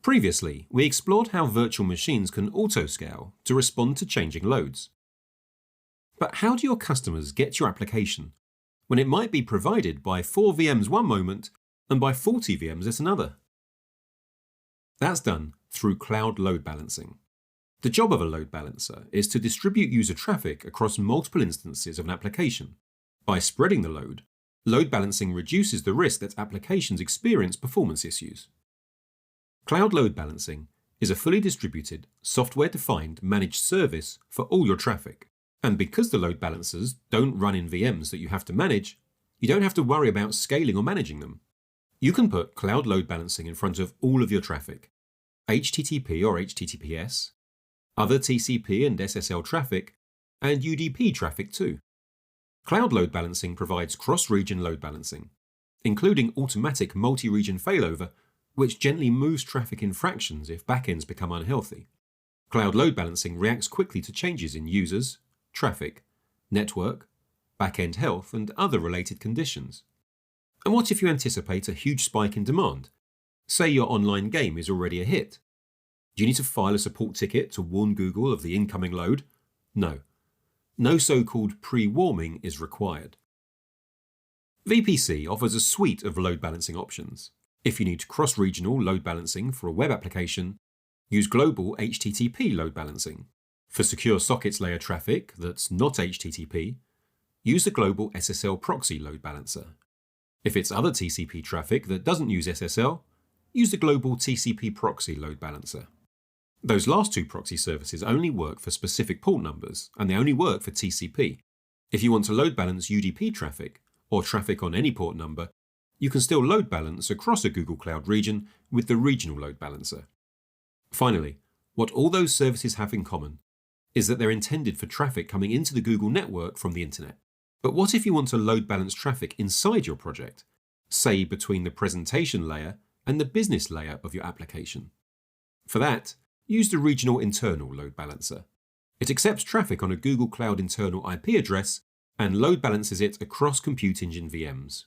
Previously, we explored how virtual machines can autoscale to respond to changing loads. But how do your customers get your application when it might be provided by 4 VMs one moment and by 40 VMs at another? That's done through cloud load balancing. The job of a load balancer is to distribute user traffic across multiple instances of an application. By spreading the load balancing reduces the risk that applications experience performance issues. Cloud load balancing is a fully distributed, software-defined managed service for all your traffic. And because the load balancers don't run in VMs that you have to manage, you don't have to worry about scaling or managing them. You can put cloud load balancing in front of all of your traffic, HTTP or HTTPS, other TCP and SSL traffic, and UDP traffic too. Cloud load balancing provides cross-region load balancing, including automatic multi-region failover, which gently moves traffic in fractions if backends become unhealthy. Cloud load balancing reacts quickly to changes in users, traffic, network, backend health, and other related conditions. And what if you anticipate a huge spike in demand? Say your online game is already a hit. Do you need to file a support ticket to warn Google of the incoming load? No. No so-called pre-warming is required. VPC offers a suite of load balancing options. If you need cross-regional load balancing for a web application, use Global HTTP load balancing. For secure sockets layer traffic that's not HTTP, use the Global SSL Proxy load balancer. If it's other TCP traffic that doesn't use SSL, use the Global TCP Proxy load balancer. Those last two proxy services only work for specific port numbers, and they only work for TCP. If you want to load balance UDP traffic, or traffic on any port number, you can still load balance across a Google Cloud region with the regional load balancer. Finally, what all those services have in common is that they're intended for traffic coming into the Google network from the internet. But what if you want to load balance traffic inside your project, say between the presentation layer and the business layer of your application? For that, use the regional internal load balancer. It accepts traffic on a Google Cloud internal IP address and load balances it across Compute Engine VMs.